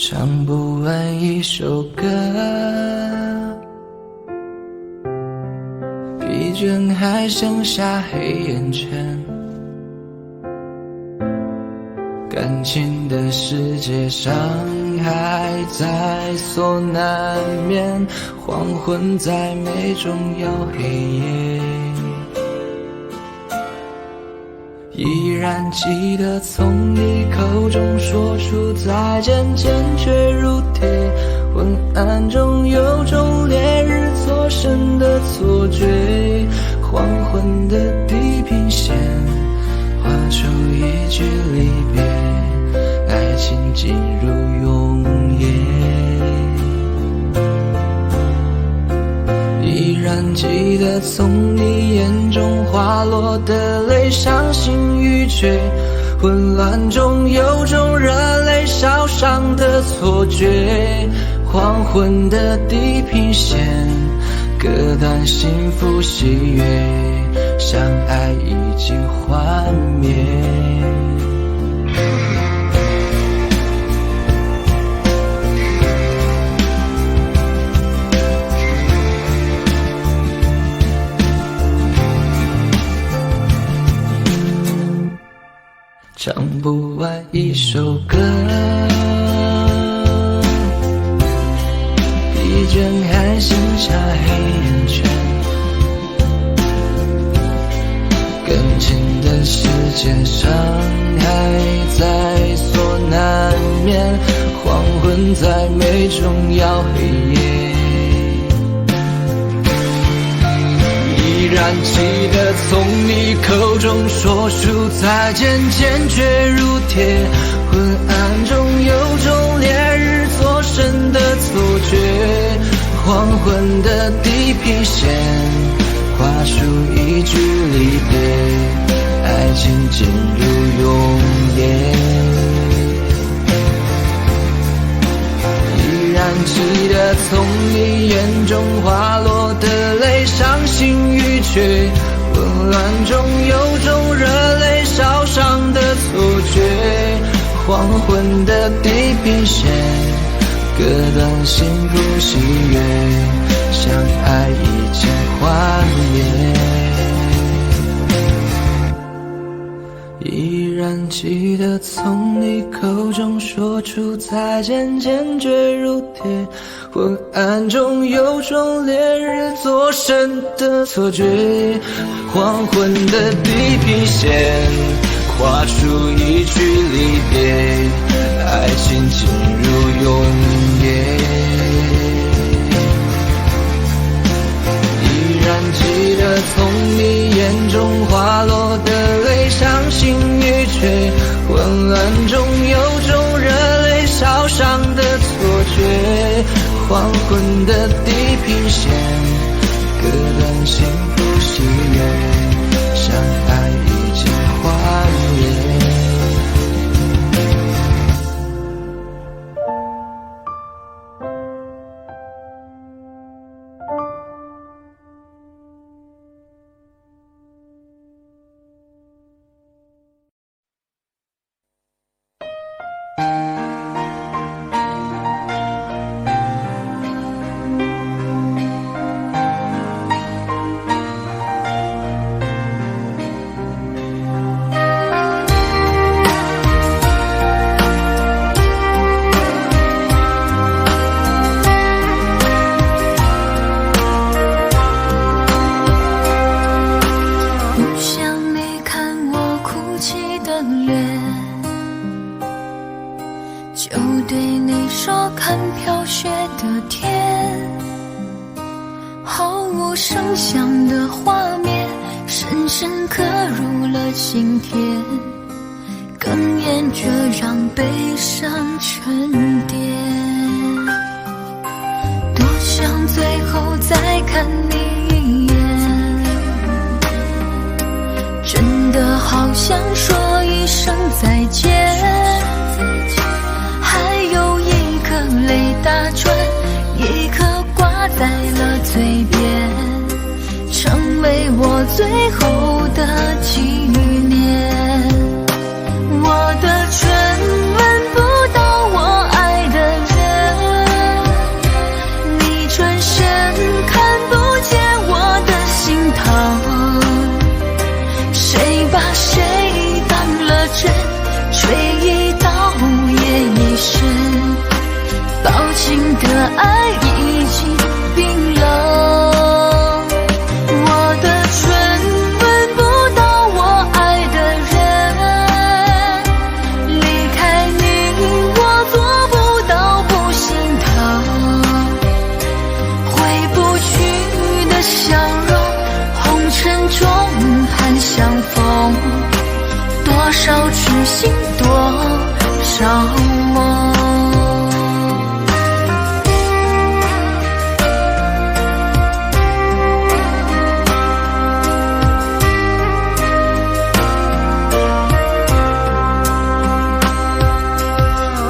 唱不完一首歌，疲倦还剩下黑眼圈。感情的世界伤害在所难免，黄昏在眉中有黑夜。依然记得从你口中说出再见，坚决如铁。昏暗中有种烈日灼身的错觉，黄昏的地平线画出一句离别，爱情进入永夜。依然记得从你眼中滑落的泪，伤心欲绝，混乱中有种热泪烧伤的错觉。黄昏的地平线割断幸福喜悦，相爱已经幻灭。唱不完一首歌，疲倦还剩下黑眼圈。感情的世界伤害在所难免，黄昏在眉中摇黑夜。依然记得从你口中说出再见，坚决如铁。昏暗中有种烈日灼身的错觉，黄昏的地平线画出一句离别，爱情进入永夜。依然记得从你眼中滑落的泪，伤心欲绝，混乱中有种热泪烧伤的错觉。黄昏的地平线割断幸福喜悦，相爱已经幻灭。依然记得从你口中说出再见，坚决如铁。昏暗中有种烈日灼身的错觉，黄昏的地平线画出一句离别，爱情进入永夜。依然记得从你眼中滑落的泪，伤心欲绝，混乱中有种热泪烧伤的错觉。黄昏的地平线割断幸福喜悦，相爱已经幻灭。就对你说看飘雪的天，毫无声响的画面深深刻入了心田，哽咽着让悲伤沉淀。多想最后再看你一眼，真的好想说一声再见，还有一颗泪打转，一颗挂在了嘴边，成为我最后的纪念。我的唇吻不到我爱的少梦。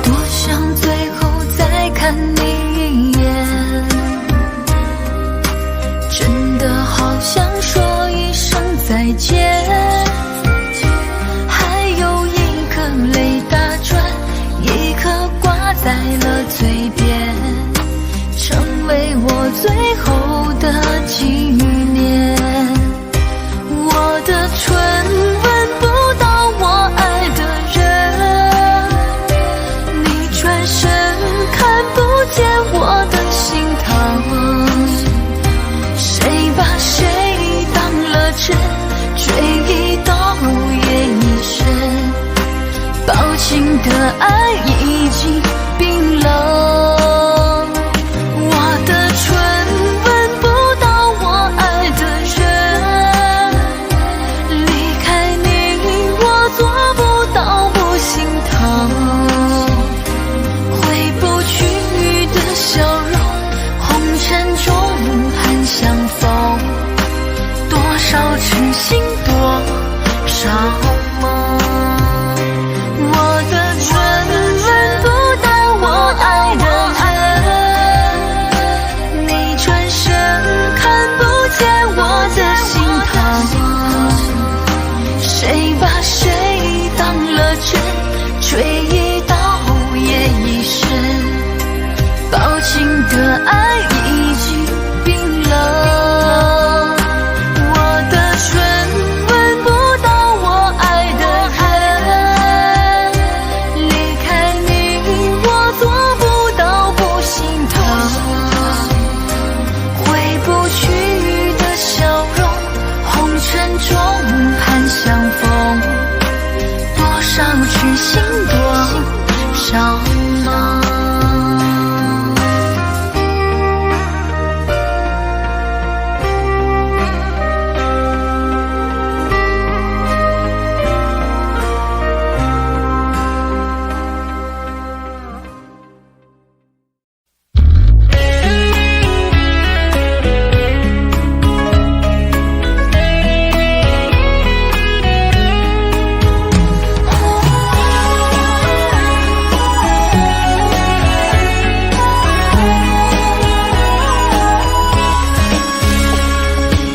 多想最后再看你一眼，真的好想说一声再见，还有一颗泪打转，一颗挂在了嘴边，成为我最后的纪念。我的唇吻不到我爱的人，你转身看不见我的心疼，谁把谁当了真，追忆到夜已深，抱紧的爱已经冰冷。我的唇吻不到我爱的人，离开你我做不到不心疼，回不去的笑容，红尘中还相逢，多少痴心多少梦。我的唇吻不到我爱的人，你转身看不见我的心疼，谁把谁当了真，追忆到夜已深，抱紧的爱已经冰冷。我的唇吻不到我爱的人，离开你我做不到不心疼，回不去的笑容，红尘中还相逢，多少痴心多少梦。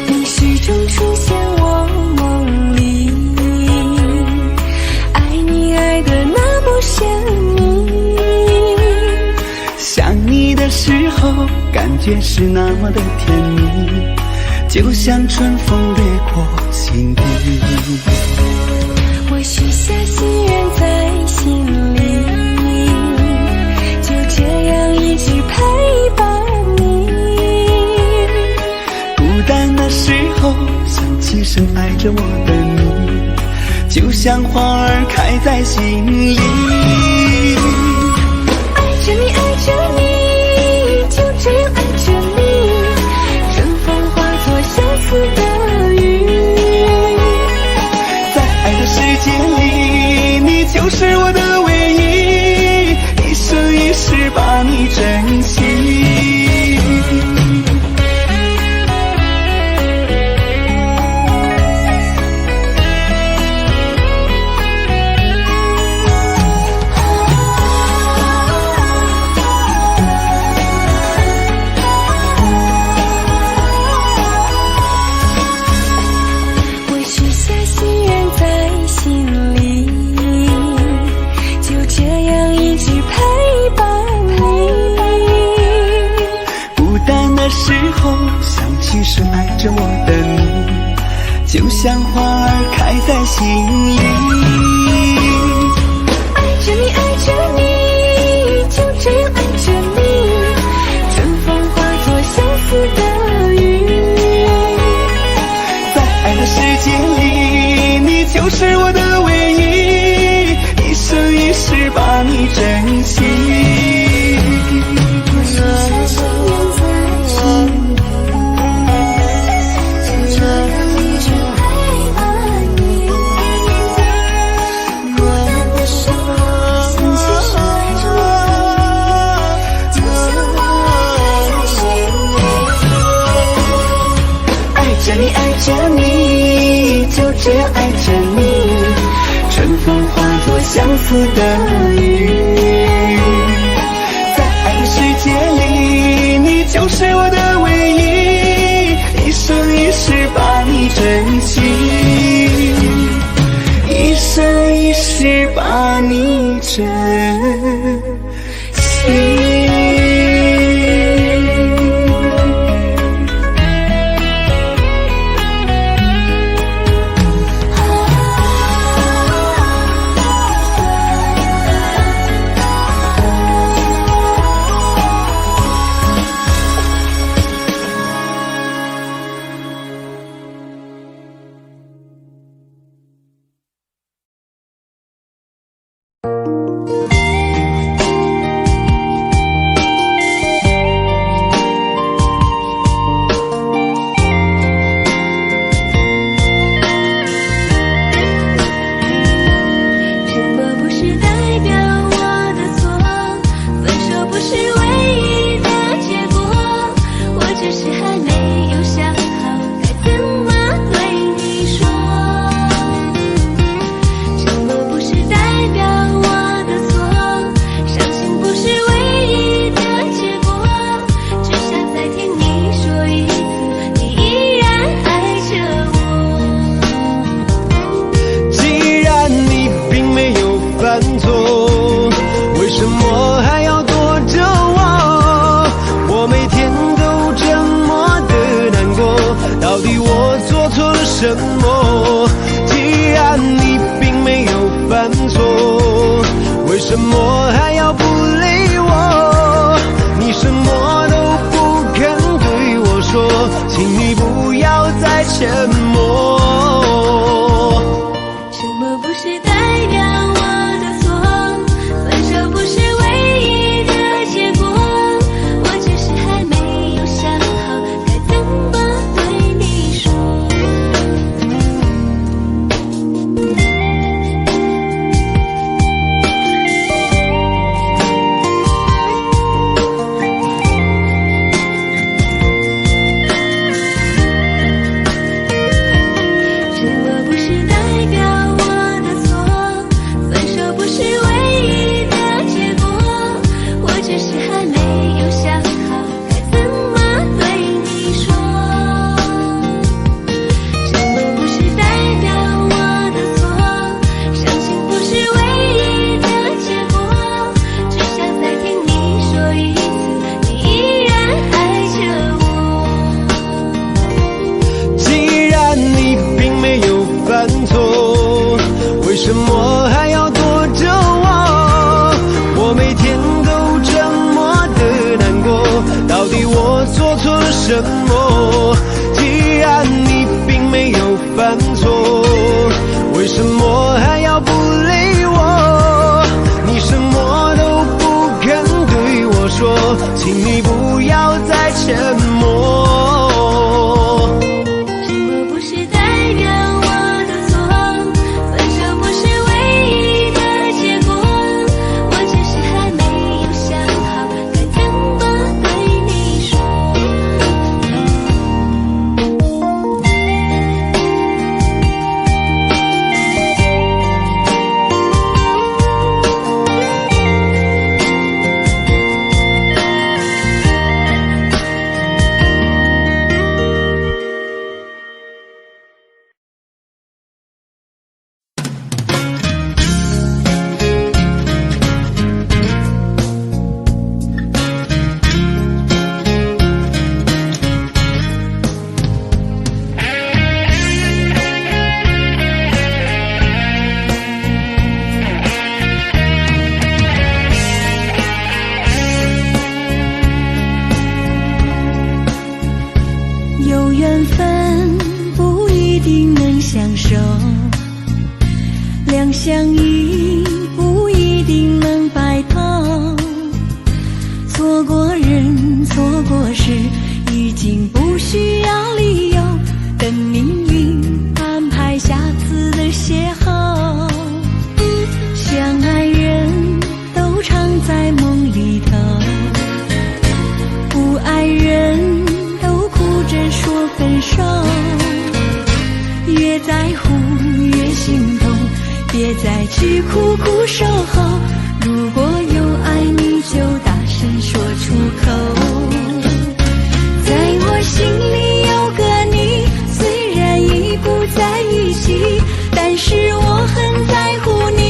你始终出现我梦里，爱你爱得那么鲜明，想你的时候，感觉是那么的甜蜜，就像春风掠过心底。我许下心愿在心里，就这样一直陪伴你。孤单的时候，想起深爱着我的你，就像花儿开在心里。爱着你，爱着你，就这样爱着你，春风化作相思的雨。在爱的世界里，你就是我的唯一，一生一世把你珍惜。我许下心愿在心里，就这样一直陪伴你。孤单的时候，想起深爱着我的你，就像花儿开在心里。爱着你，爱着你，就这样爱着你，春风化作相思的雨。在爱的世界里，你就是我的唯一，一生一世把你珍惜。我许下心愿在心里，就这样一直陪伴你。孤单的时候，想起着你，就这爱着你，春风化作相思的雨。在爱的世界里，你就是我的唯一，一生一世把你珍惜，一生一世把你珍惜。什么？既然你并没有犯错，为什么还要不理我？你什么都不肯对我说，请你不要再沉默。沉默不是代表我的错，分手不是唯一的结果，我只是还没有想好该怎么对你说。为什么还要躲着我？我每天都这么的难过，到底我做错了什么？既然你并没有犯错，为什么还要不理我？你什么都不肯对我说，请你不要再沉默。有缘分不一定能相守，两相依不一定能白头。错过人，错过事，已经不需要理由，等命运安排下次的邂逅。相爱人都常在梦里头，不爱人都哭着说分手。再去苦苦守候。如果有爱你就大声说出口。在我心里有个你，虽然已不在一起，但是我很在乎你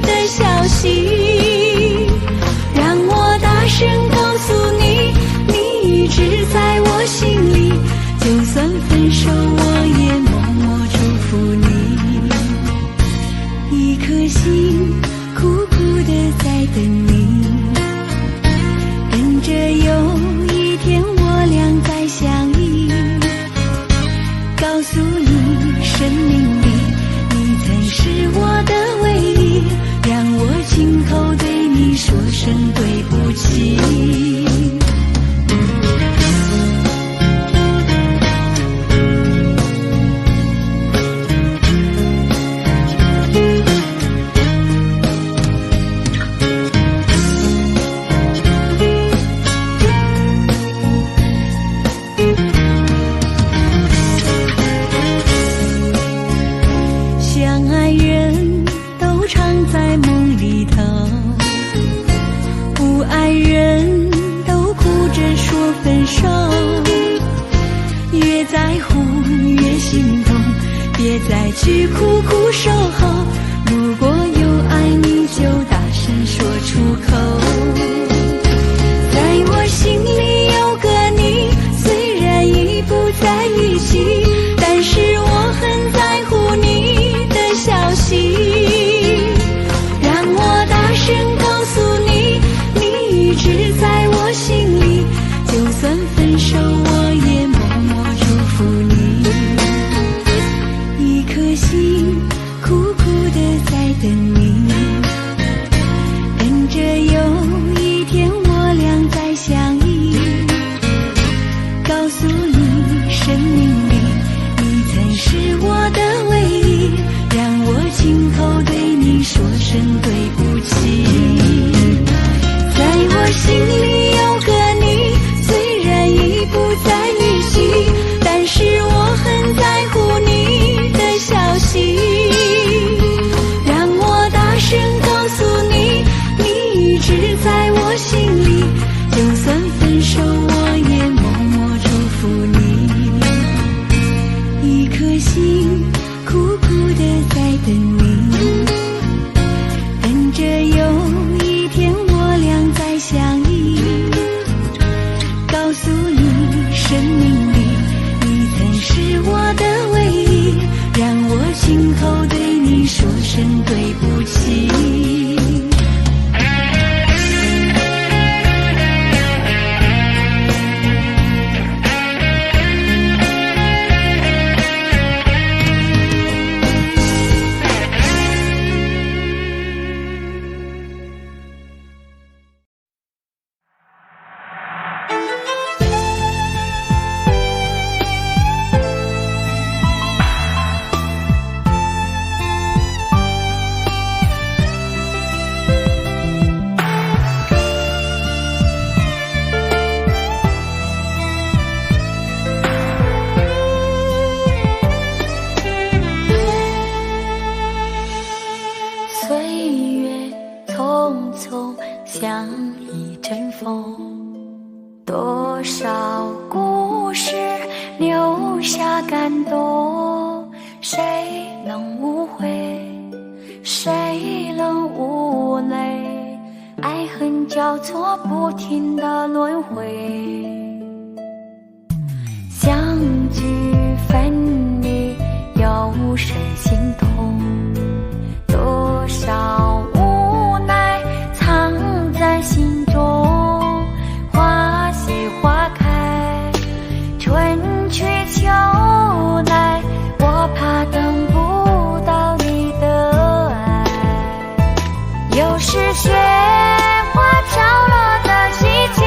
的消息。让我大声告诉你，你一直在我心里，就算分手我也默默祝福你。一颗心苦苦地在等你，等着有一天我俩再相依。告诉你，生命里你曾是我的唯一，让我亲口对你说声对不起。相爱人都常在梦里头，不爱人都哭着说分手。越在乎越心痛，别再去苦苦守候。如果有爱你就大声说出口。在我心里有个你，虽然已不在一起，但是我很在乎你的消息。让我大声告诉你，你一直在我心里，就算分手我也默默祝福你。一颗心苦苦地在等你，等着有一天我俩再相依。告诉你，生命里你曾是我的唯一，让我亲口对你说声对不起。在我心里有个你，虽然已不在一起，但是我很在乎你的消息。让我大声告诉你，你一直在我心里，就算分手我也默默祝福你。一颗心苦苦地在等你，等着有一天我俩再相依。告诉你，生命里你曾是我的唯一，让我亲口对你说声对不起。像一阵风，多少故事留下感动，谁能无悔，谁能无泪，爱恨交错不停的轮回，相聚分离有谁心痛，多少无奈藏在心中，花谢花开，春去秋来，我怕等不到你的爱。又是雪花飘落的季节，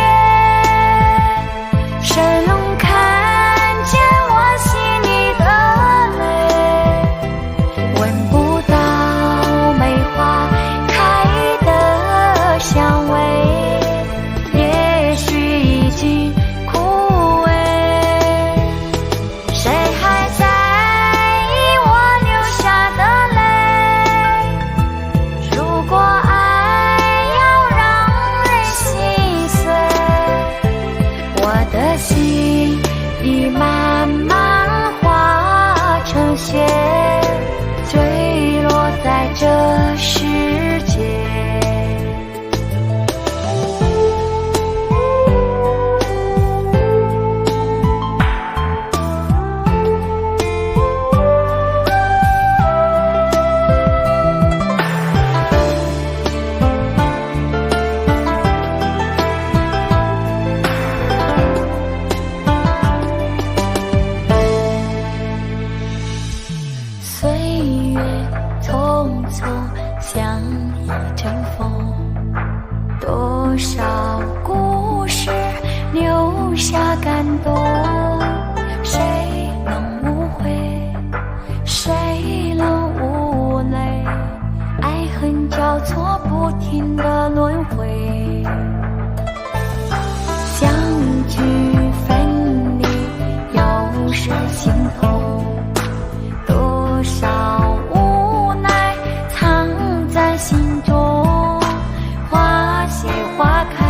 舍心痛，多少无奈藏在心中。花谢花开，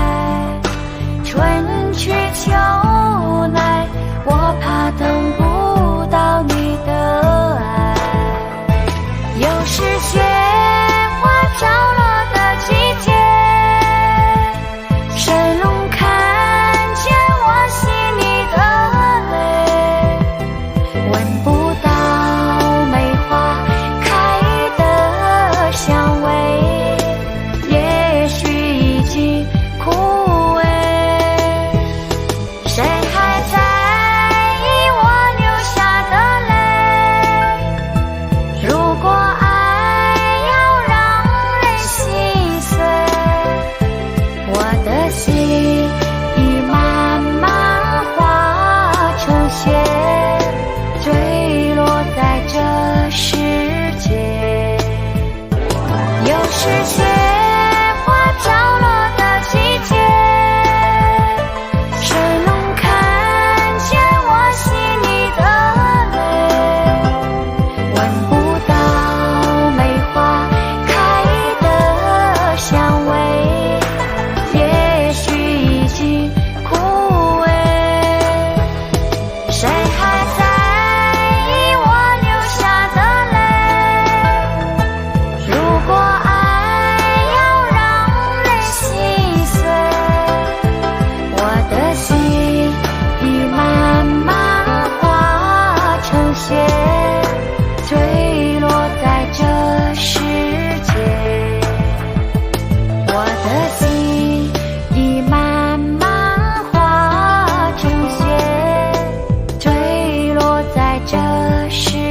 春去秋来，我怕等不到你的爱。又是雪花飘落的季节，神龙看见我心里的泪，闻不到梅花开的香味，也许已经枯萎。谁还在意我流下的泪？如果爱要让人心碎，我的心已慢慢化成雪，坠落在这世界。又是雪花飘落的季节，神龙看见我心里的泪，闻不到梅花开的香味，也许已经枯萎。谁还在意我流下的泪？如果爱要让人心碎，我的心已慢慢化成雪，坠落在这世界。我的心已慢慢化成雪，坠落在这世界。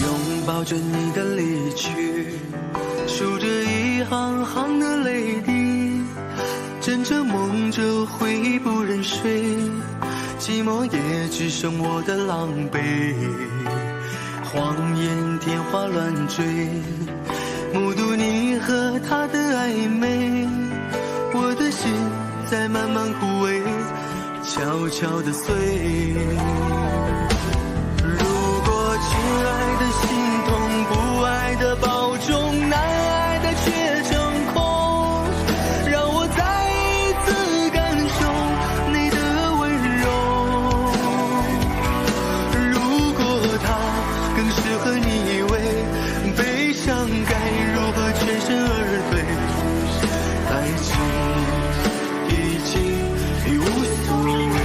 拥抱着你的离去，数着一行行的泪滴，枕着梦着回忆不忍睡，寂寞也只剩我的狼狈。谎言天花乱坠，目睹你和他的暧昧，我的心在慢慢枯萎，悄悄地碎。亲爱的心痛，不爱的保重，难爱的却成空，让我再一次感受你的温柔。如果他更适合你，以为悲伤该如何全身而退？爱情已经已无所谓。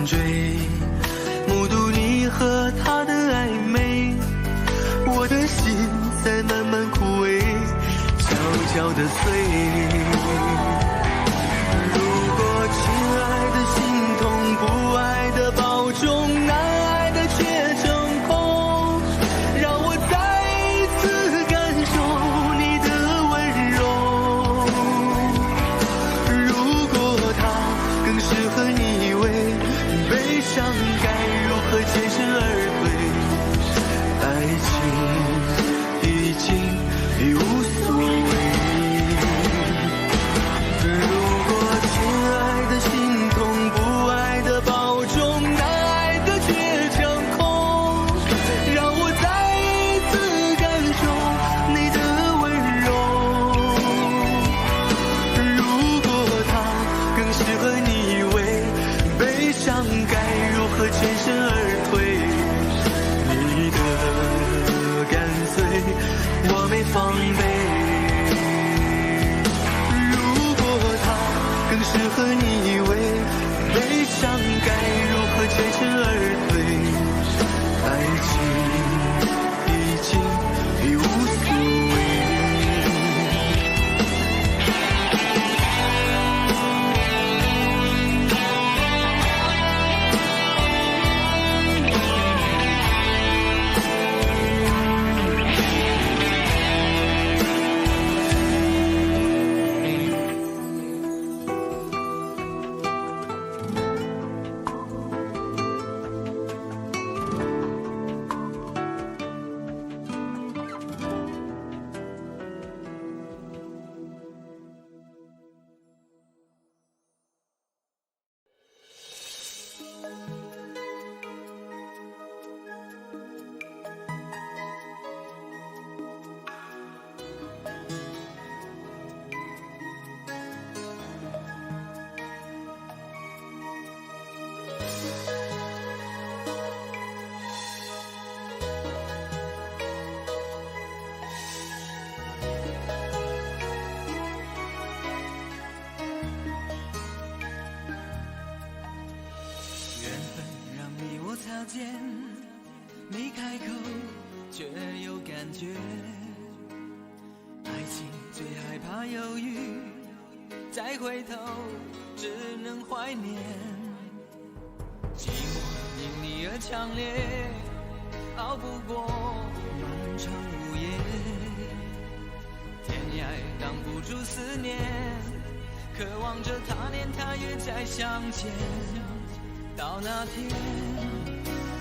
追，目睹你和他的暧昧，我的心在慢慢枯萎，悄悄地碎。如果亲爱的心痛，不爱的保重，难爱的却成空，让我再一次感受你的温柔。却有感觉。爱情最害怕犹豫，再回头只能怀念。寂寞因你而强烈，熬不过漫长午夜。天涯挡不住思念，渴望着他年他月再相见。到那天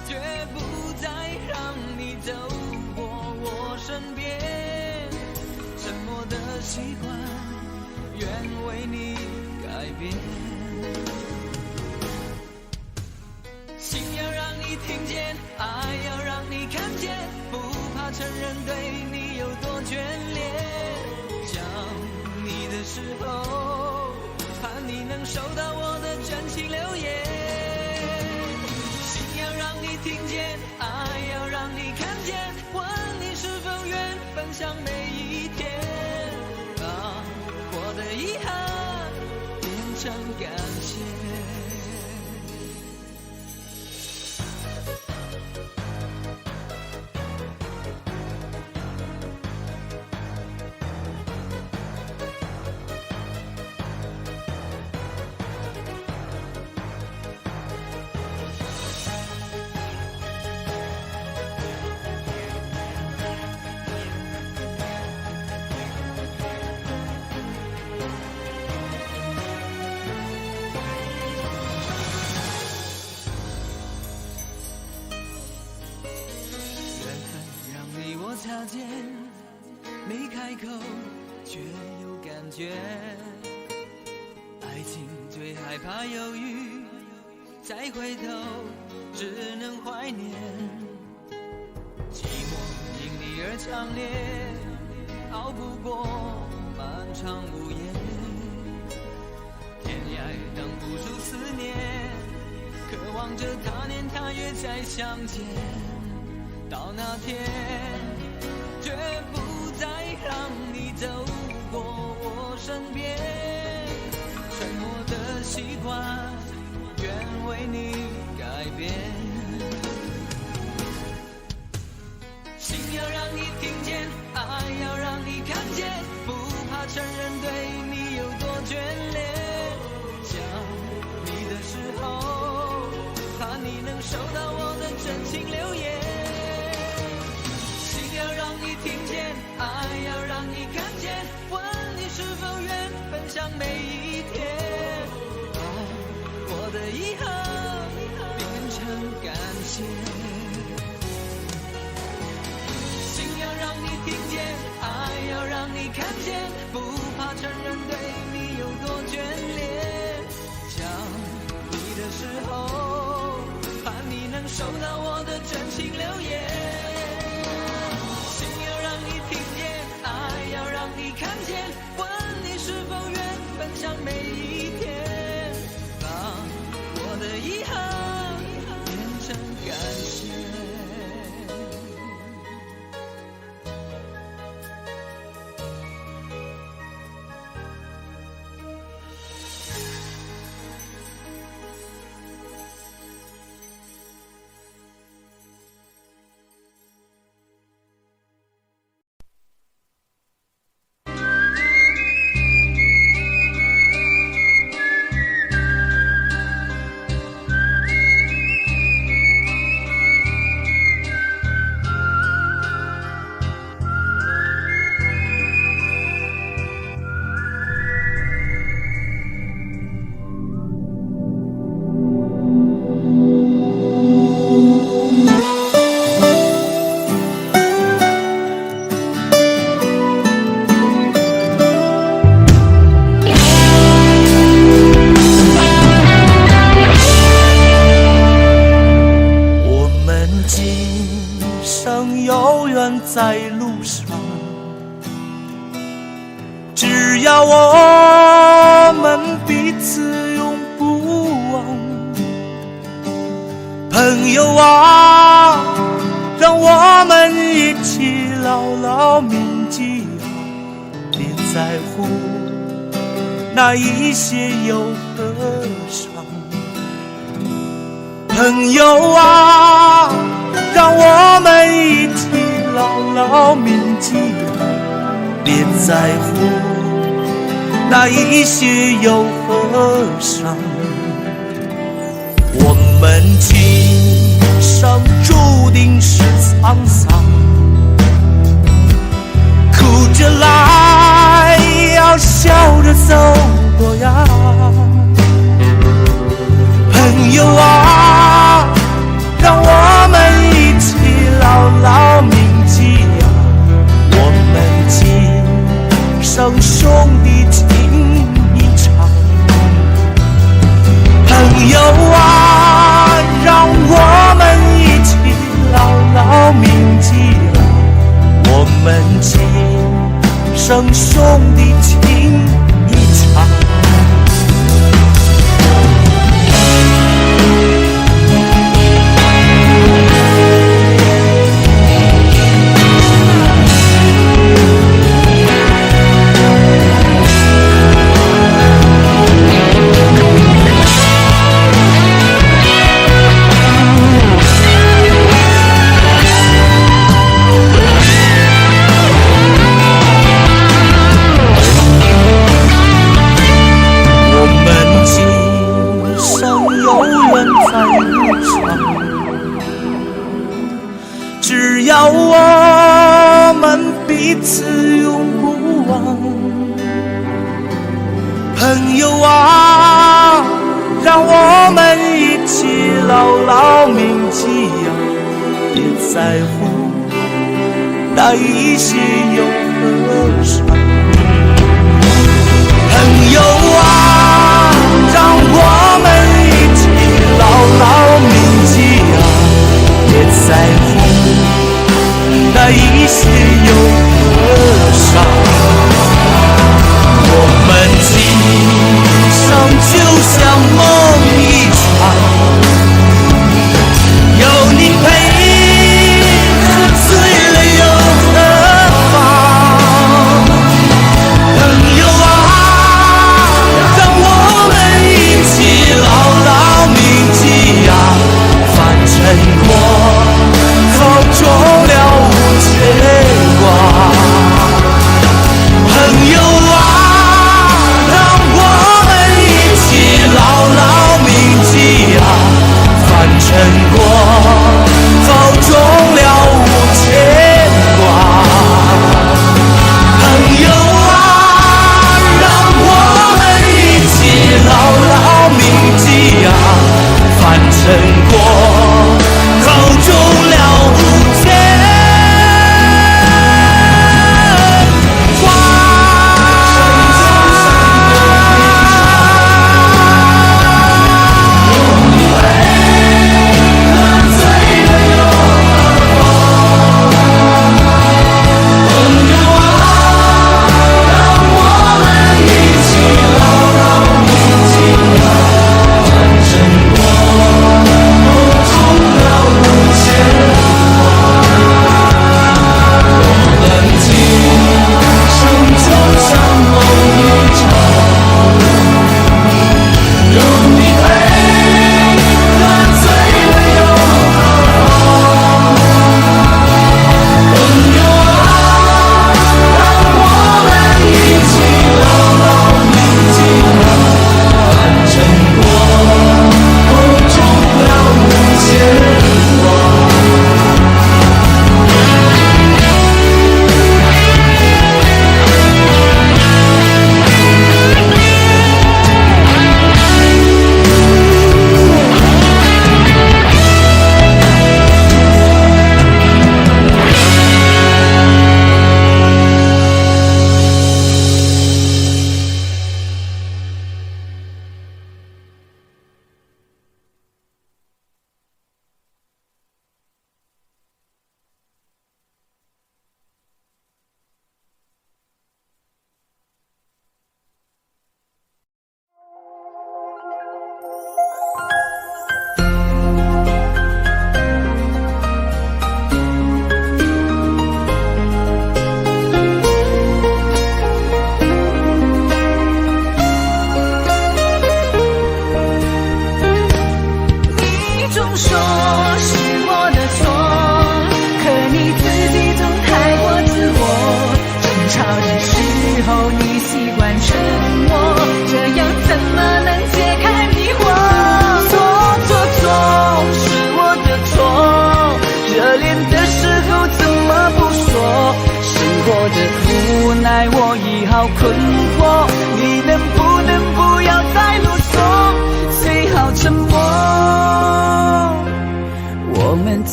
绝不再让你走过我身边，沉默的习惯愿为你改变。心要让你听见，爱要让你看见，不怕承认对你有多眷恋。想你的时候，盼你能收到我的真情留言。心要让你听见，爱要让你看见，问你是否愿分享每一天，把我的遗憾变成感谢。擦肩，没开口却有感觉。爱情最害怕犹豫，再回头只能怀念。寂寞因你而强烈，熬不过漫长午夜。天涯挡不住思念，渴望着他年他月再相见。到那天绝不再让你走过我身边，沉默的习惯愿为你改变。心要让你听见，爱要让你看见，不怕承认对你有多眷恋。想你的时候，怕你能收到我的真情留言。要让你听见，爱要让你看见，问你是否愿分享每一天，把我的遗憾变成感谢。心要让你听见，爱要让你看见，不怕承认对你有多眷恋。想你的时候，盼你能收到我的真情留言。爱要让你看见，问你是否愿分享每一天，把我的遗憾变成感谢。在路上，只要我们彼此永不忘。朋友啊，让我们一起牢牢铭记啊，别在乎那一些忧和伤。朋友啊，让我们一起牢牢铭记，别在乎那一些又何伤。我们今生注定是沧桑，哭着来，要笑着走多样。朋友啊，让我们一起牢牢铭记啊，我们今生兄弟情一场。朋友啊，让我们一起牢牢铭记啊，我们今生兄弟情一场。只要我们彼此永不忘。朋友啊，让我们一起牢牢铭记啊，别在乎那一些又何伤。朋友啊，让我们一起牢牢铭记啊，别在乎那一些又何伤。我们今生就像梦一场，有你陪着醉了又何妨。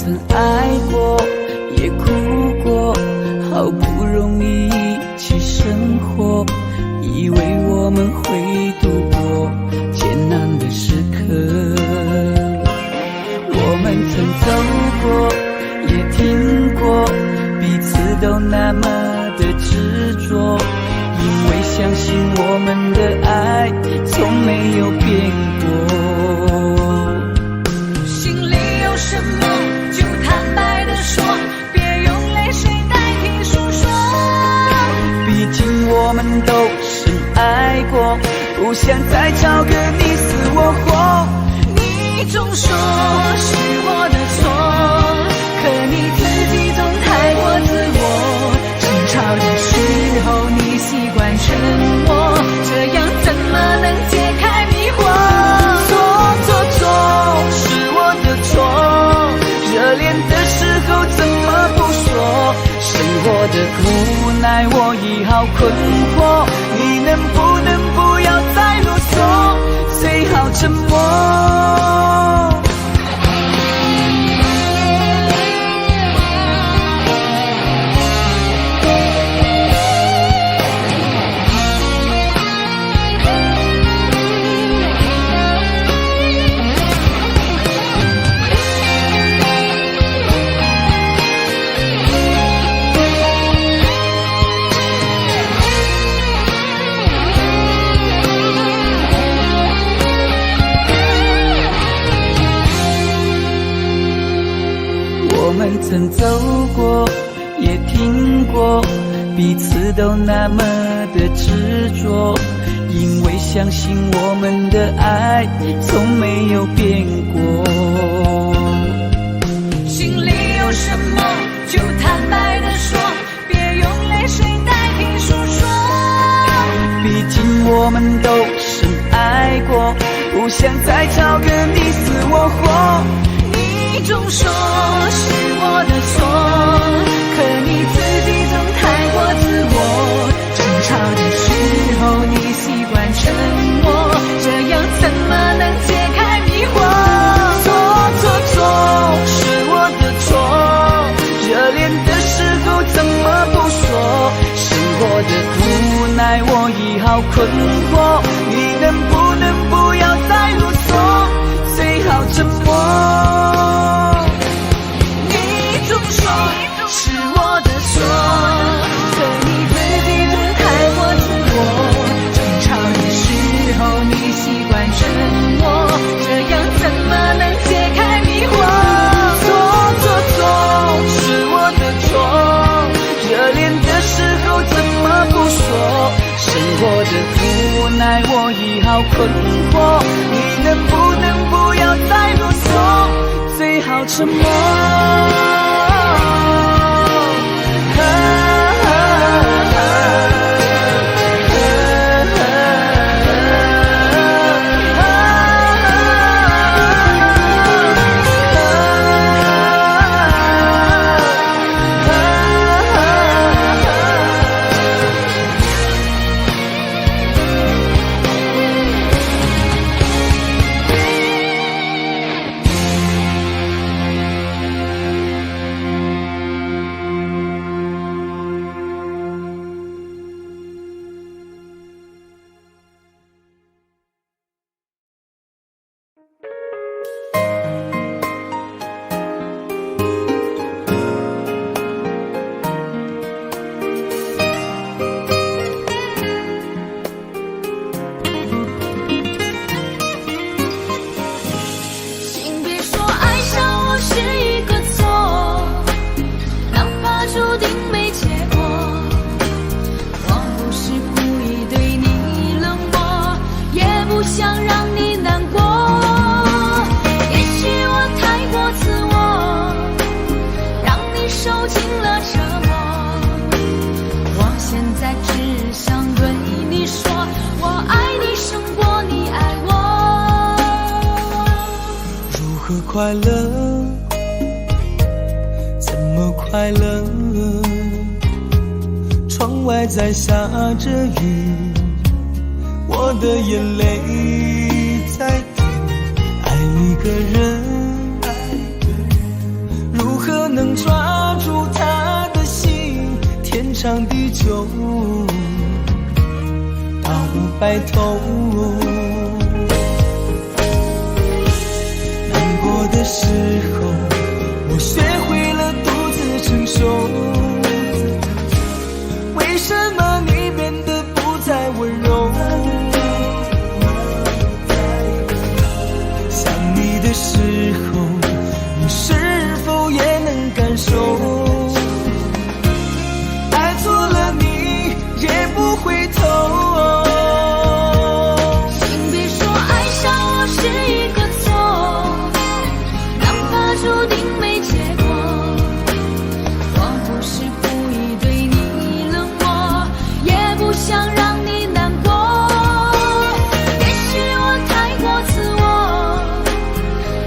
曾爱过，也哭过，好不容易一起生活，以为我们会度过艰难的时刻。我们曾走过，也听过，彼此都那么的执着，因为相信我们的爱从没有变过。心里有什么就坦白地说，别用泪水代替诉说。毕竟我们都深爱过，不想再吵个你死我活。你总说是我的错，可你自己总太过自我。争吵的时候你习惯沉默，这样怎么能解开迷惑？错，是我的错，热恋的时候怎么不说？生活的无奈我已好困惑，你能不能不要再啰嗦，最好沉默。我们曾走过，也听过，彼此都那么的执着，因为相信我们的爱从没有变过。心里有什么就坦白地说，别用泪水代替诉说。毕竟我们都深爱过，不想再吵个你死我活。你总说是我的错，可你自己总太过自我。争吵的时候你习惯沉默，这样怎么能解开迷惑？错，是我的错，热恋的时候怎么不说？生活的无奈我已好困惑，你能不能不要再啰嗦，最好沉默。是我的错，可你自己总太过自我。争吵的时候你习惯沉默，这样怎么能解开迷惑？错，是我的错，热恋的时候怎么不说？生活的无奈我已好困惑，你能不能不要再啰嗦，最好沉默。快乐？怎么快乐？窗外在下着雨，我的眼泪在滴。爱一个人，如酒，到白头。难过的时候，我学会了独自承受。为什么你变得不再温柔？想你的时候，你是否也能感受？爱错了你也不回头。请别说爱上我是一个错，哪怕注定没结果。我不是故意对你冷漠，也不想让你难过。也许我太过自我，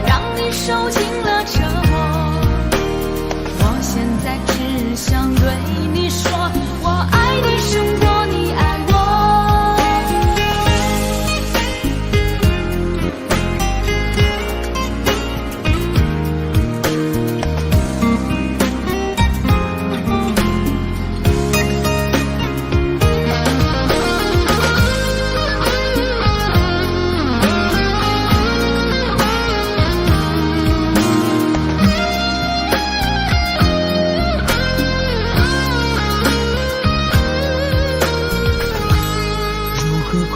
让你受尽了折磨。我现在只想对你说，我爱你胜过你爱我。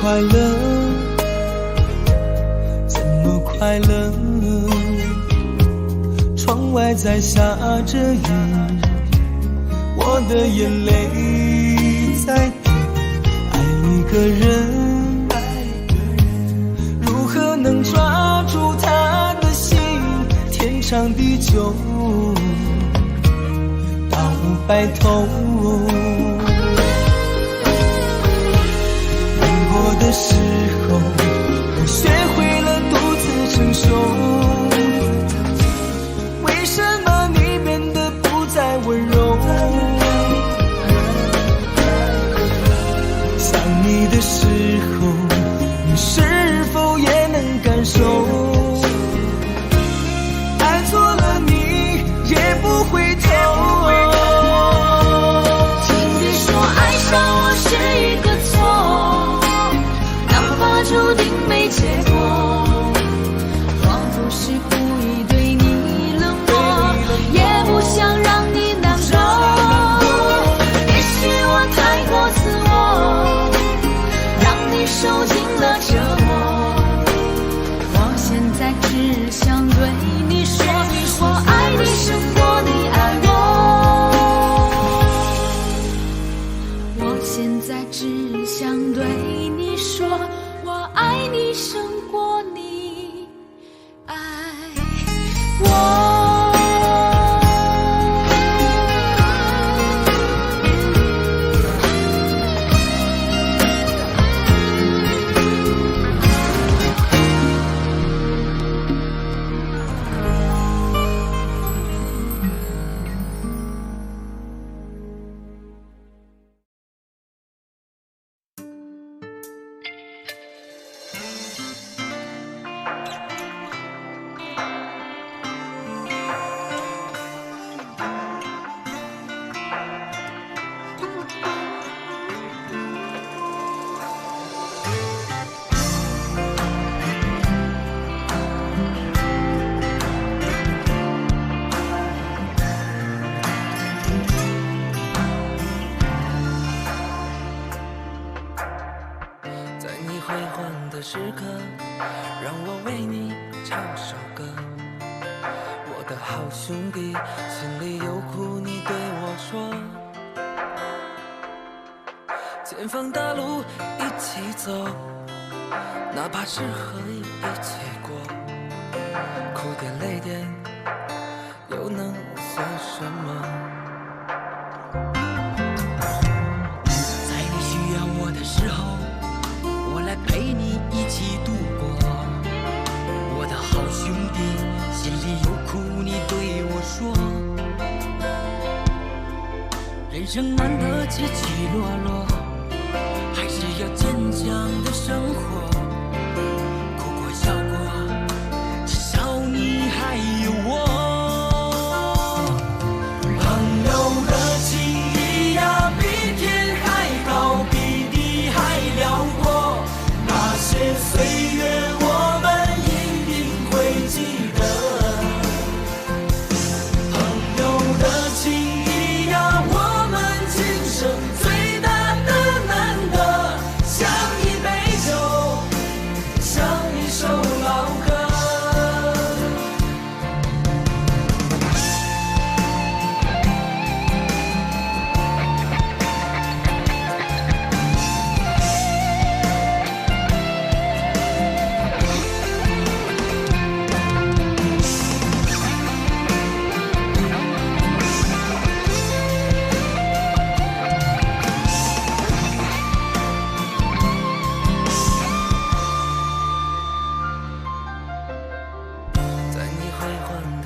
快乐，怎么快乐？窗外在下着雨，我的眼泪在滴。爱一个人，如何能抓住他的心？天长地久，到白头。我的时候，我学会了独自承受。为什么你变得不再温柔？想你的时候，你是否也能感受？爱错了你也不回头。请别说爱上我是一个错，注定没结果。我不是故意对你冷漠，也不想让你难过。也许我太过自我，让你受尽了折磨。我现在只想对你说，我爱你胜过你爱我。我现在只想对你说，我爱你胜过你爱我。时刻，让我为你唱首歌。我的好兄弟，心里有苦你对我说。前方大路一起走，哪怕是河一起过，哭点泪点又能算什么？在你需要我的时候，我来陪你一起度过。我的好兄弟，心里有苦你对我说。人生难得起起落落，还是要坚强的生活。哭过笑过，至少你还有我。朋友的情谊呀，比天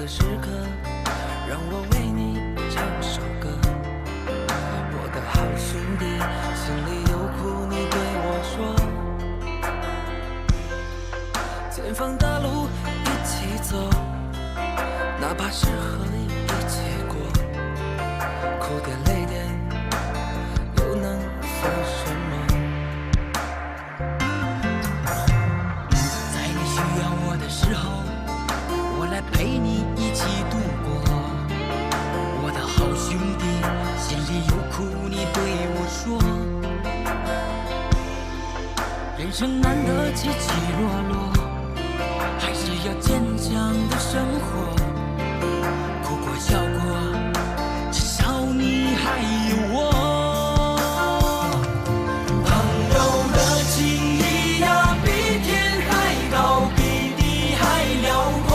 的时刻，让我为你唱首歌。我的好兄弟，心里有苦你对我说。前方的路一起走，哪怕是和你一起过，哭点泪点又能算什么？在你需要我的时候，我来陪你一起度过。我的好兄弟，心里有苦你对我说。人生难得起起落落，还是要坚强的生活。哭过笑过，至少你还有我。朋友的情谊呀，比天还高，比地还辽阔。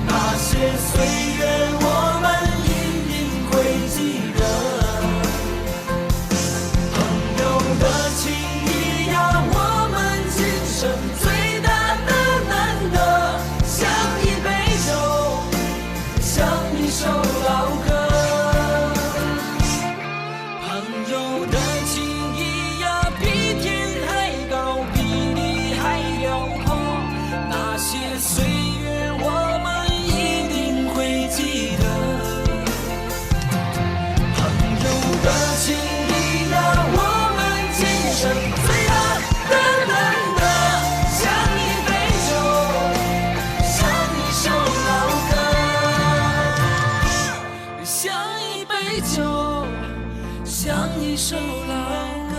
那些岁月我们一定会记得。朋友的情谊呀，我们今生最大的难得，像一杯酒，像一首老歌。朋友的情谊呀，比天还高，比地还辽阔。那些岁月我们一定会记得。朋友的情谊呀，我们今生最大的难得，像一杯酒，像一首老歌，像一杯酒，像一首老歌。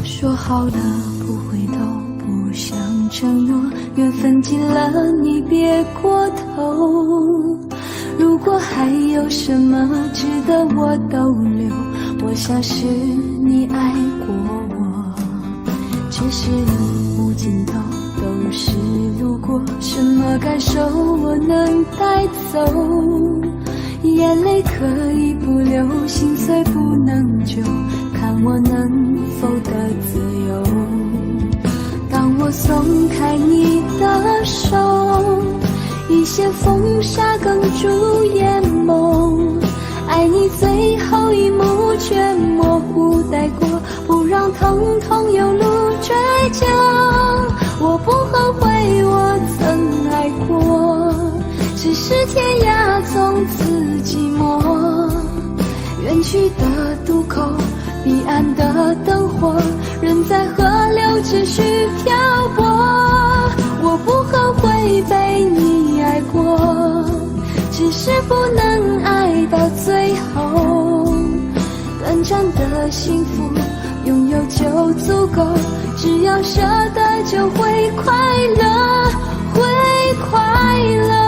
说好的不回头，不想承诺，缘分尽了你别过头。如果还有什么值得我逗留，我想是你爱过我。只是路无尽头，都是路过，什么感受我能带走？眼泪可以不流，心碎不能救，看我能否得自由。当我松开你的手，一些风沙哽住眼眸，爱你最后一幕却模糊带过，不让疼痛有路追究。我不后悔我曾爱过，只是天涯从此寂寞。远去的渡口，彼岸的灯火，人在河流只需漂泊。我不后悔被你爱过，只是不能爱到最后。短暂的幸福拥有就足够，只要舍得就会快乐，会快乐。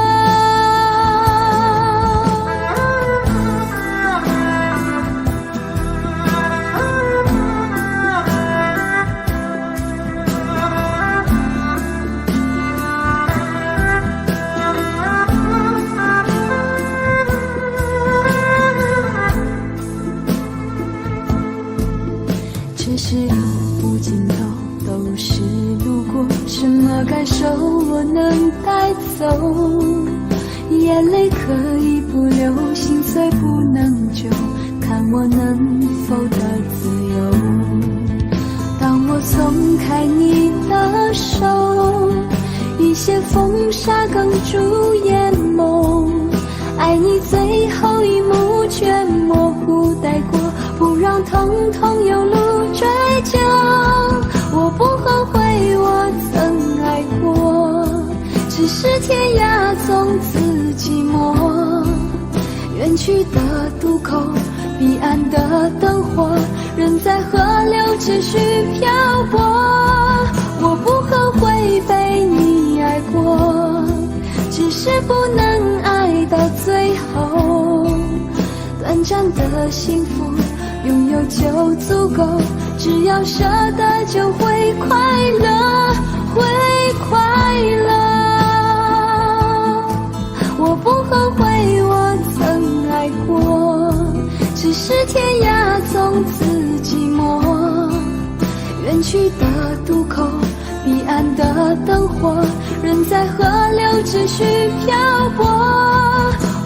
只是路无尽头，都是路过，什么感受我能带走？眼泪可以不流，心碎不能救，看我能否得自由。当我松开你的手，一些风沙哽住眼眸，爱你最后一幕却模糊带过，不让疼痛有路追究。我不后悔我曾爱过，只是天涯从此寂寞。去的渡口，彼岸的灯火，人在河流继续漂泊。我不后悔被你爱过，只是不能爱到最后。短暂的幸福拥有就足够，只要舍得就会快乐，会快乐。我不后悔我曾爱过，只是天涯从此寂寞。远去的渡口，彼岸的灯火，人在河流继续漂泊。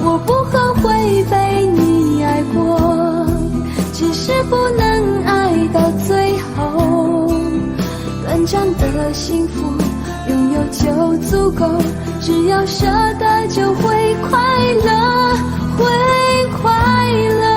我不后悔被你爱过，只是不能爱到最后。短暂的幸福拥有就足够，只要舍得就会快乐，会快乐。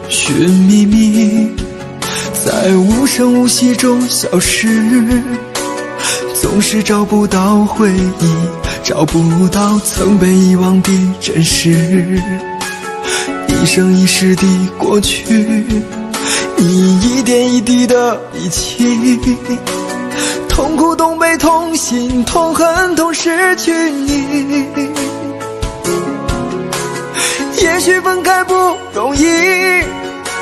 寻觅觅，在无声无息中消失，总是找不到回忆，找不到曾被遗忘的真实。一生一世的过去，你一点一滴的遗弃，痛苦同悲痛心痛恨同失去你。也许分开不容易，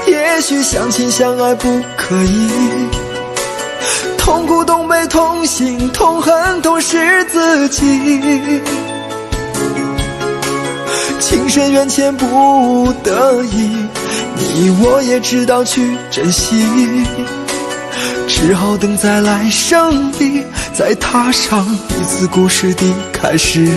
也许相亲相爱不可以，痛苦同悲痛心痛恨同是自己。情深缘浅不得已，你我也知道去珍惜，只好等在来生里再踏上彼此故事的开始。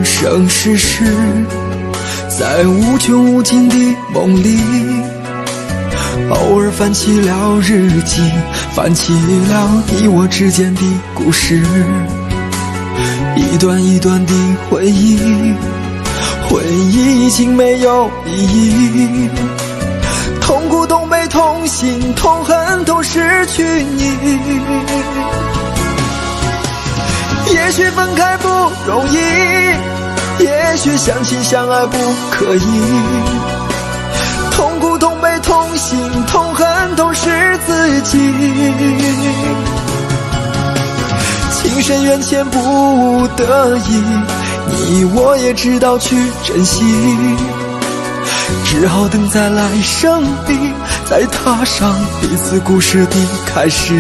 生世世，在无穷无尽的梦里，偶尔翻起了日记，翻起了你我之间的故事，一段一段的回忆，回忆已经没有意义，痛苦同悲痛心痛恨同失去你。也许分开不容易，也许相亲相爱不可以，痛苦同悲痛心痛恨同是自己。情深缘浅不得已，你我也知道去珍惜，只好等在来生里再踏上彼此故事的开始。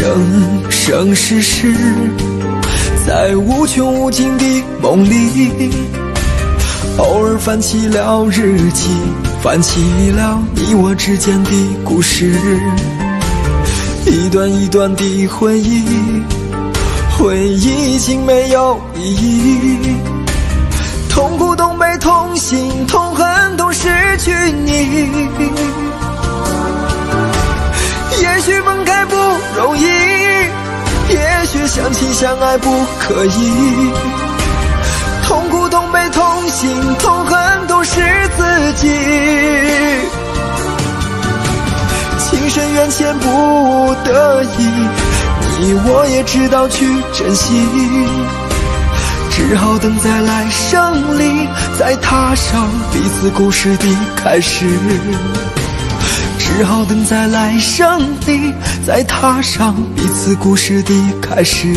生生世世，在无穷无尽的梦里，偶尔翻起了日记，翻起了你我之间的故事，一段一段的回忆，回忆已经没有意义，痛苦同悲痛心痛恨同失去你。也许分开不容易，也许相亲相爱不可以，痛苦、痛悲、痛心、痛恨都是自己。情深缘浅不得已，你我也知道去珍惜，只好等在来生里，再踏上彼此故事的开始。只好等在来生里，再踏上彼此故事的开始。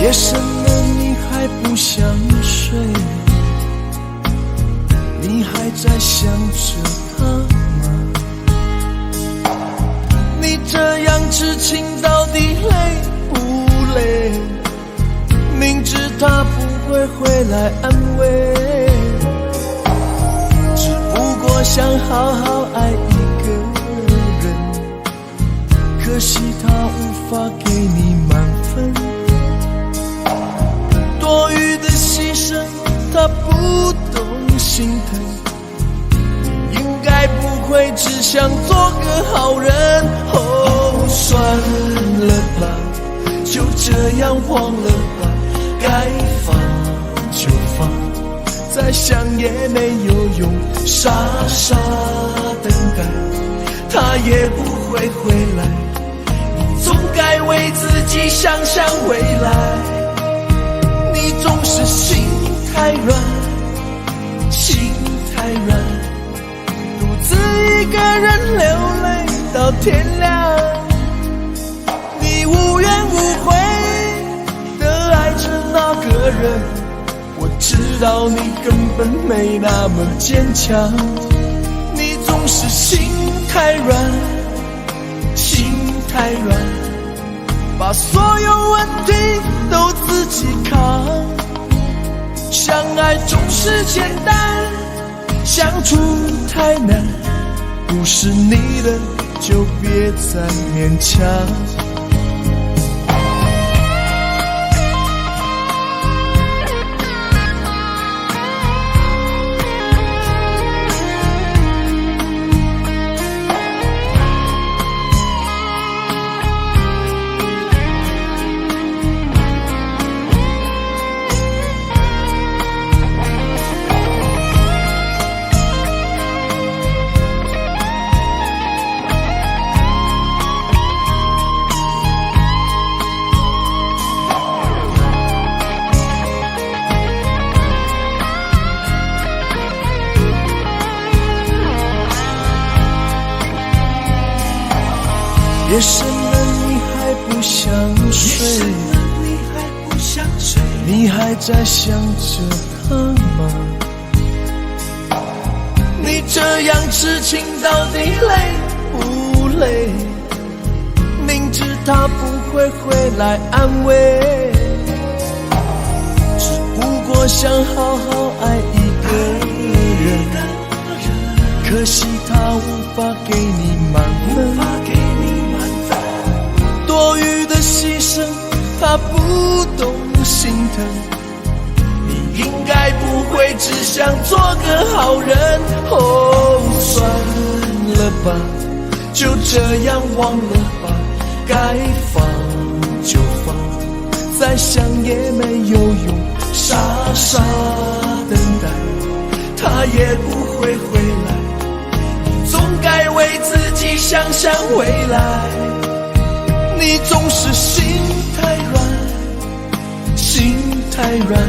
夜深了，你还不想睡，你还在想着他吗？你这样痴情到底累不累？明知他不会回来安慰，只不过想好好爱一个人，可惜他无法给你满分，多余的牺牲他不懂心疼，你应该不会只想做个好人。哦，算了吧，就这样忘了吧，该放就放，再想也没有用，傻傻等待他也不会回来，你总该为自己想想未来。你总是心太软，心太软，独自一个人流泪到天亮，你无怨无悔的爱着那个人，我知道你根本没那么坚强。你总是心太软，心太软，把所有问题都自己扛，相爱总是简单，相处太难，不是你的就别再勉强。夜深了，你还不想睡，你还在想着他吗？你这样痴情到底累不累？明知他不会回来安慰，只不过想好好爱一个人，可惜他无法给你满分，多余的他不懂心疼，你应该不会只想做个好人。哦，算了吧，就这样忘了吧，该放就放，再想也没有用，傻傻等待，他也不会回来。你总该为自己想想未来，你总是心太软，心太软，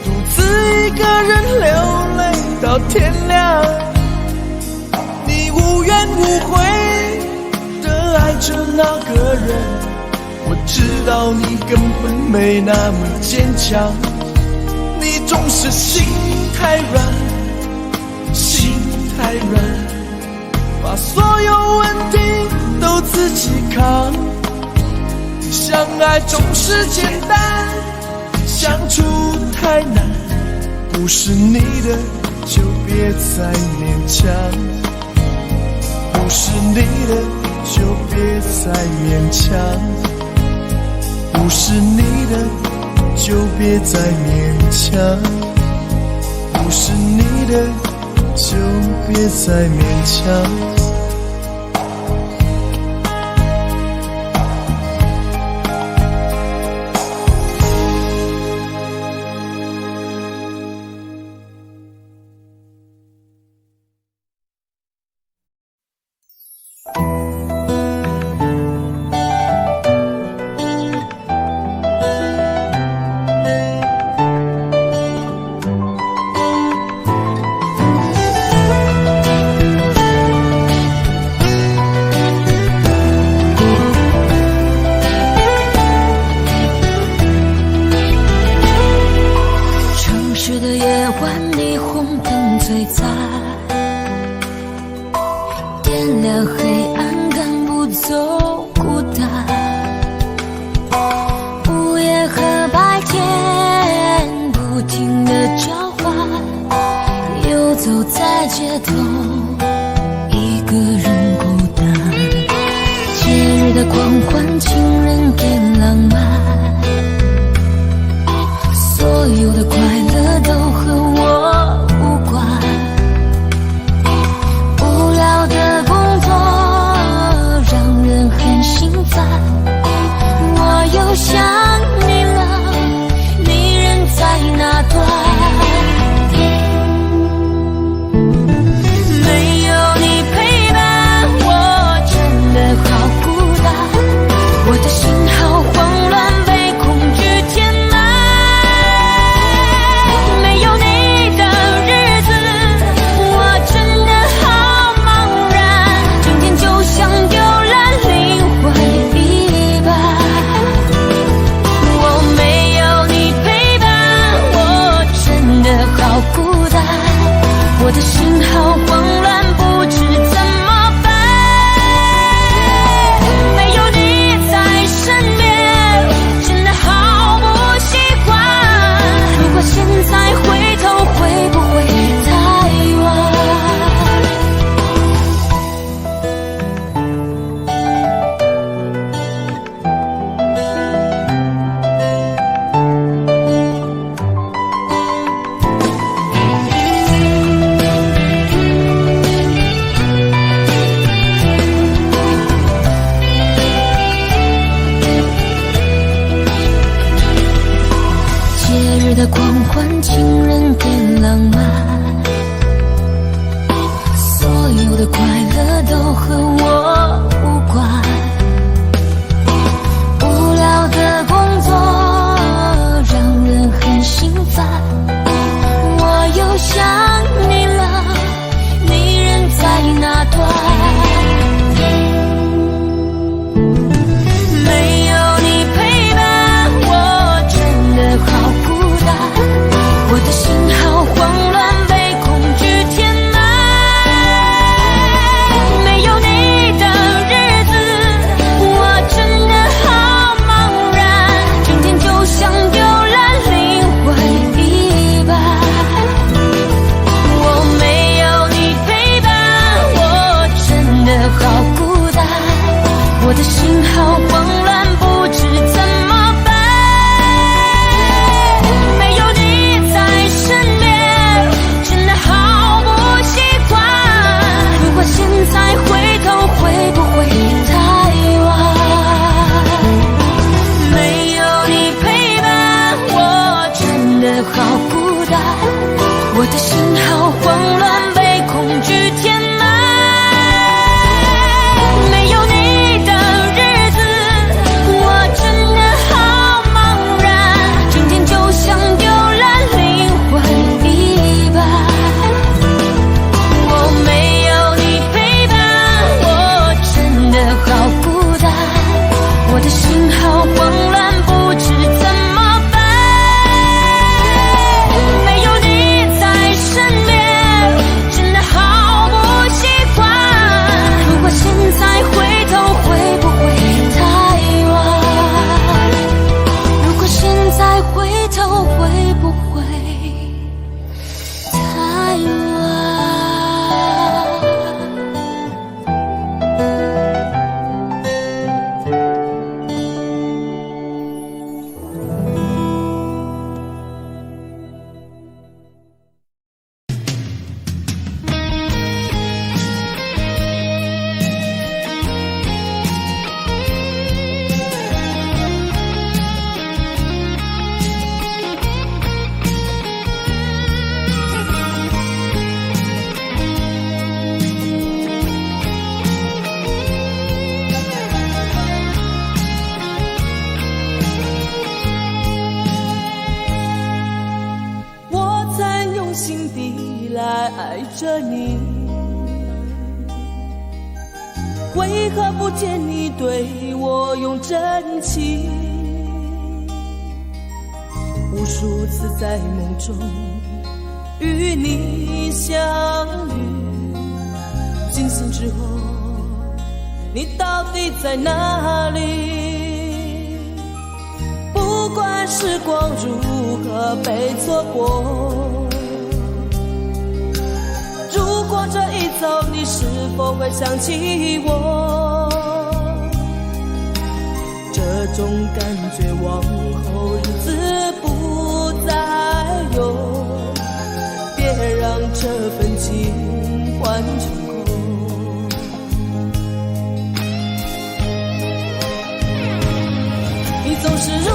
独自一个人流泪到天亮。你无怨无悔地爱着那个人，我知道你根本没那么坚强。你总是心太软，心太软，把所有问题都自己扛。相爱总是简单，相处太难，不是你的就别再勉强，不是你的就别再勉强，不是你的就别再勉强，不是你的就别再勉强。你，为何不见你对我用真情？无数次在梦中与你相遇，惊醒之后，你到底在哪里？不管时光如何被错过，如果这一走，你是否会想起我？这种感觉往后日子不再有，别让这份情换成空。你总是如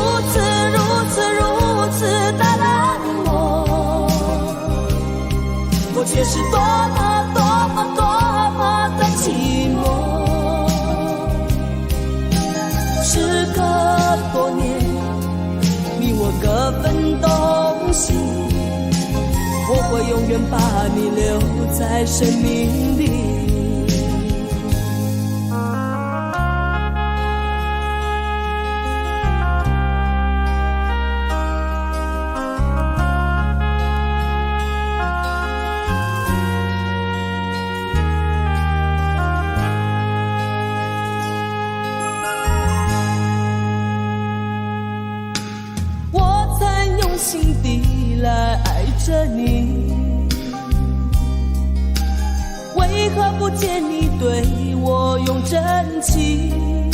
此的冷漠，我却是多么的寂寞。时隔多年，你我各分东西，我会永远把你留在生命里。心底来爱着你，为何不见你对我用真情？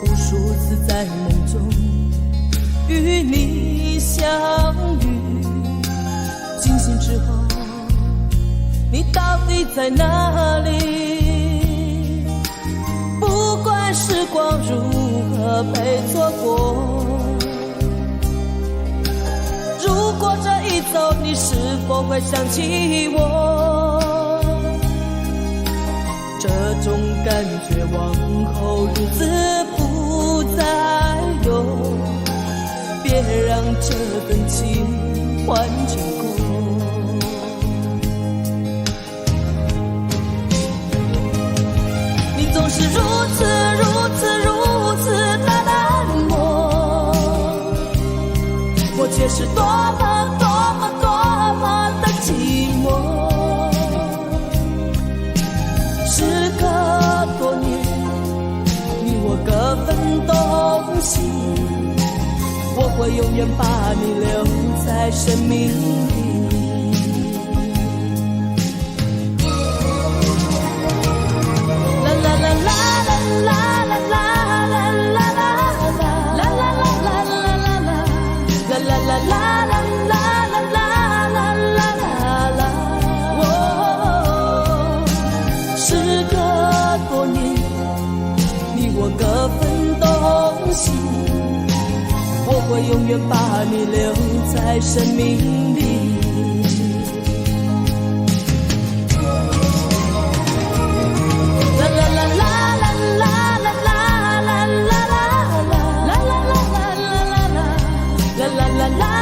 无数次在梦中与你相遇，惊醒之后，你到底在哪里？不管时光如何被错过，如果这一走，你是否会想起我？这种感觉往后日子不再有，别让这份情换成空。你总是如此的冷漠，我却是多么的寂寞。时隔多年，你我各分东西，我会永远把你留在生命里。啦啦啦啦啦啦啦啦啦啦啦啦啦啦啦啦啦啦。各分东西，我会永远把你留在生命里。啦啦啦啦啦啦啦啦啦啦啦啦啦啦啦啦啦。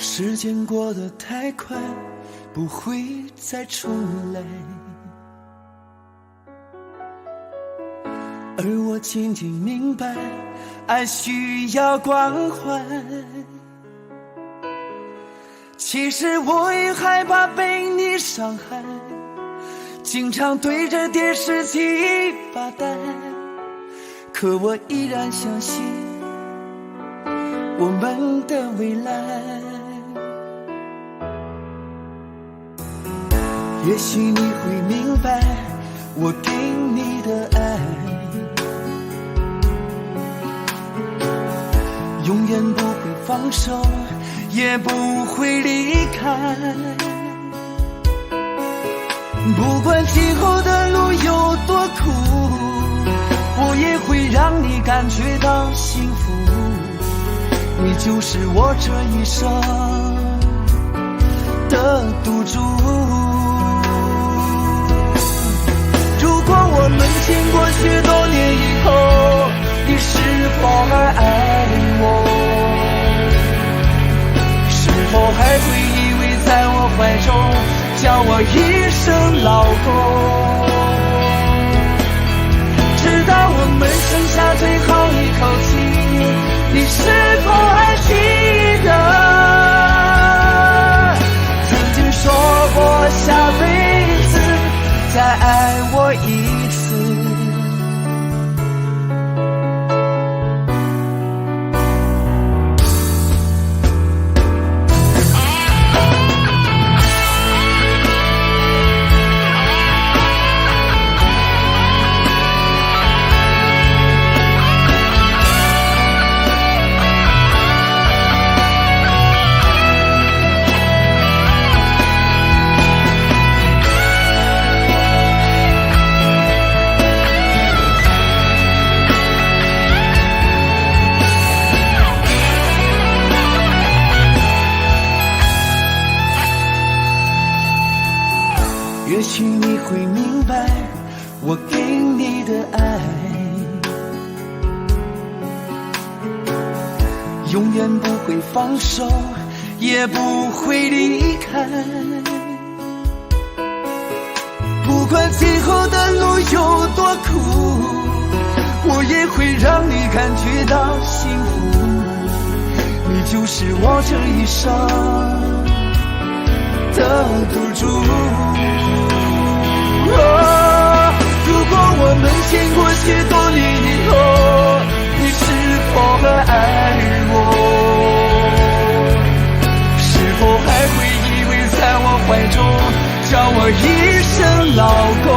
时间过得太快，不会再重来，而我渐渐明白，爱需要关怀，其实我也害怕被你伤害，经常对着电视机发呆，可我依然相信我们的未来。也许你会明白我给你的爱，永远不会放手，也不会离开。不管今后的路有多苦，我也会让你感觉到幸福。你就是我这一生的赌注。如果我们经过许多年以后，你是否还爱我？是否还会依偎在我怀中，叫我一声老公？直到我们剩下最后一口气，你是否还记得曾经说过下辈子再爱我一次？也许你会明白我给你的爱，永远不会放手，也不会离开。不管今后的路有多苦，我也会让你感觉到幸福。你就是我这一生的赌注。如果我们经过许多年以后，你是否还爱我？是否还会依偎在我怀中，叫我一声老公？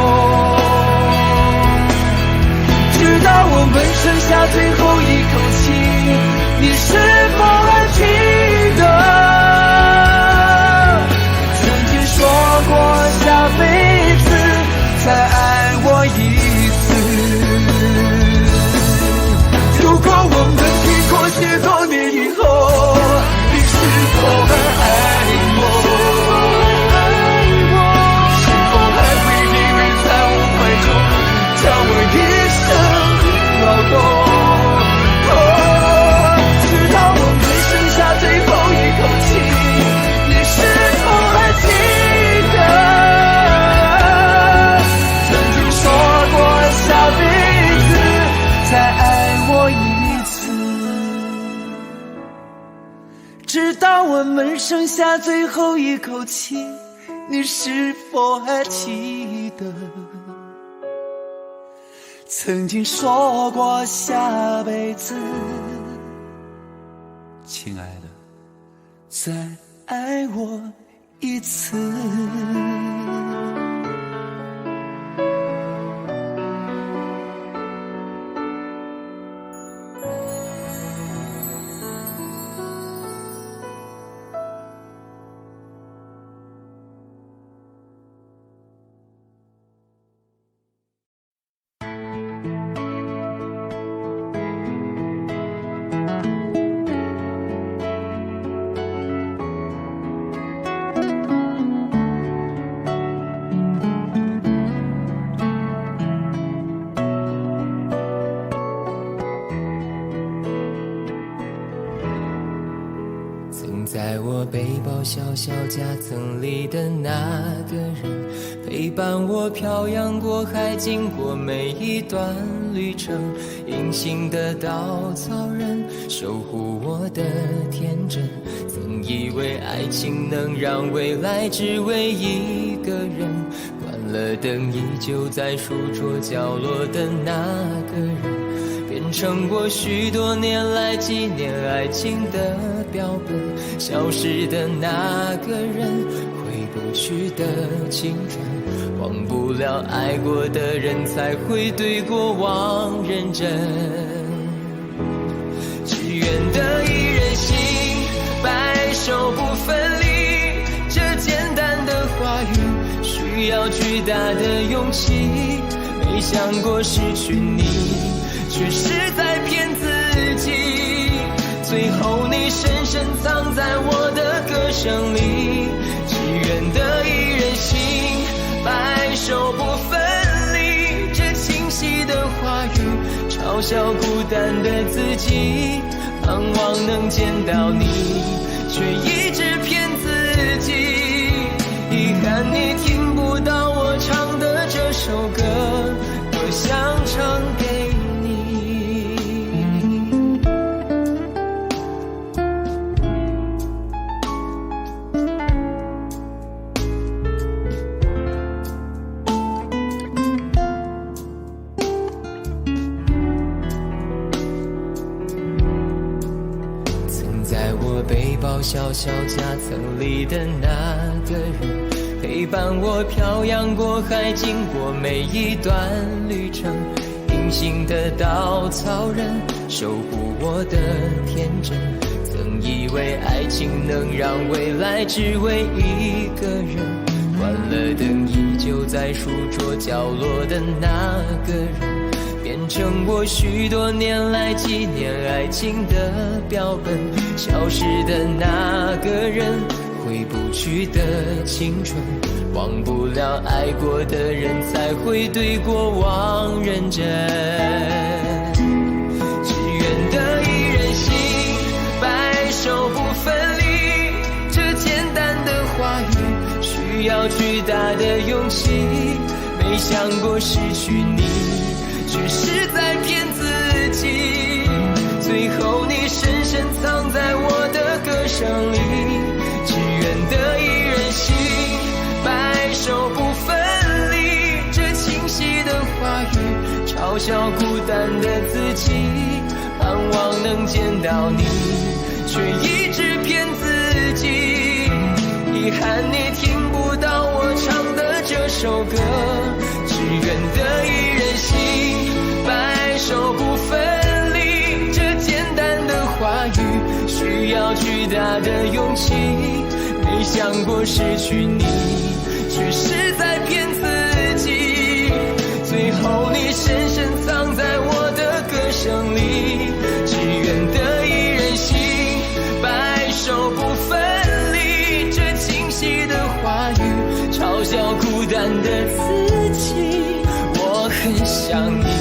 直到我们剩下最后一口气，你是否还记得曾经说过下辈子再爱我一次？如果我们经过许多年以后，你是否还爱我？是否还会依偎在我怀中，叫我一声老公？直到我们剩下最后一口气，你是否还记得下辈子再爱我一次？直到我们剩下最后一口气，你是否还记得曾经说过下辈子，亲爱的，再爱我一次？在我背包小小夹层里的那个人，陪陪伴我漂洋过海，经过每一段旅程。隐形的稻草人，守护我的天真。曾以为爱情能让未来只为一个人，关了灯依旧在书桌角落的那个人，变成我许多年来纪念爱情的标本。消失的那个人，回不去的青春，忘不了爱过的人，才会对过往认真。只愿得一人心，白首不分离。这简单的话语，需要巨大的勇气。没想过失去你，却是在骗自己。最后你深深藏在我的歌声里。只愿得一人心，白首不分离。这清晰的话语，嘲笑孤单的自己。盼望能见到你，却一直骗自己。遗憾你听不到我唱的这首歌，多想唱给你。背包小小夹层里的那个人，陪伴我漂洋过海，经过每一段旅程。隐形的稻草人，守护我的天真。曾以为爱情能让未来只为一个人，关了灯依旧在书桌角落的那个人，变成我许多年来纪念爱情的标本。消失的那个人，回不去的青春，忘不了爱过的人，才会对过往认真。只愿得一人心，白首不分离。这简单的话语，需要巨大的勇气。没想过失去你，却是在骗自己。最后你深深藏在我的歌声里。只愿得一人心，白首不分离。这清晰的话语，嘲笑孤单的自己。盼望能见到你，却一直骗自己。遗憾你听不到我唱的这首歌。只愿得一人心，白首不分离。这简单的话语，需要巨大的勇气。没想过失去你，却是在骗自己。最后你深深藏在我的歌声里。只愿得一人心，白首不分离。这清晰的话语，嘲笑孤单的自己。我很想你。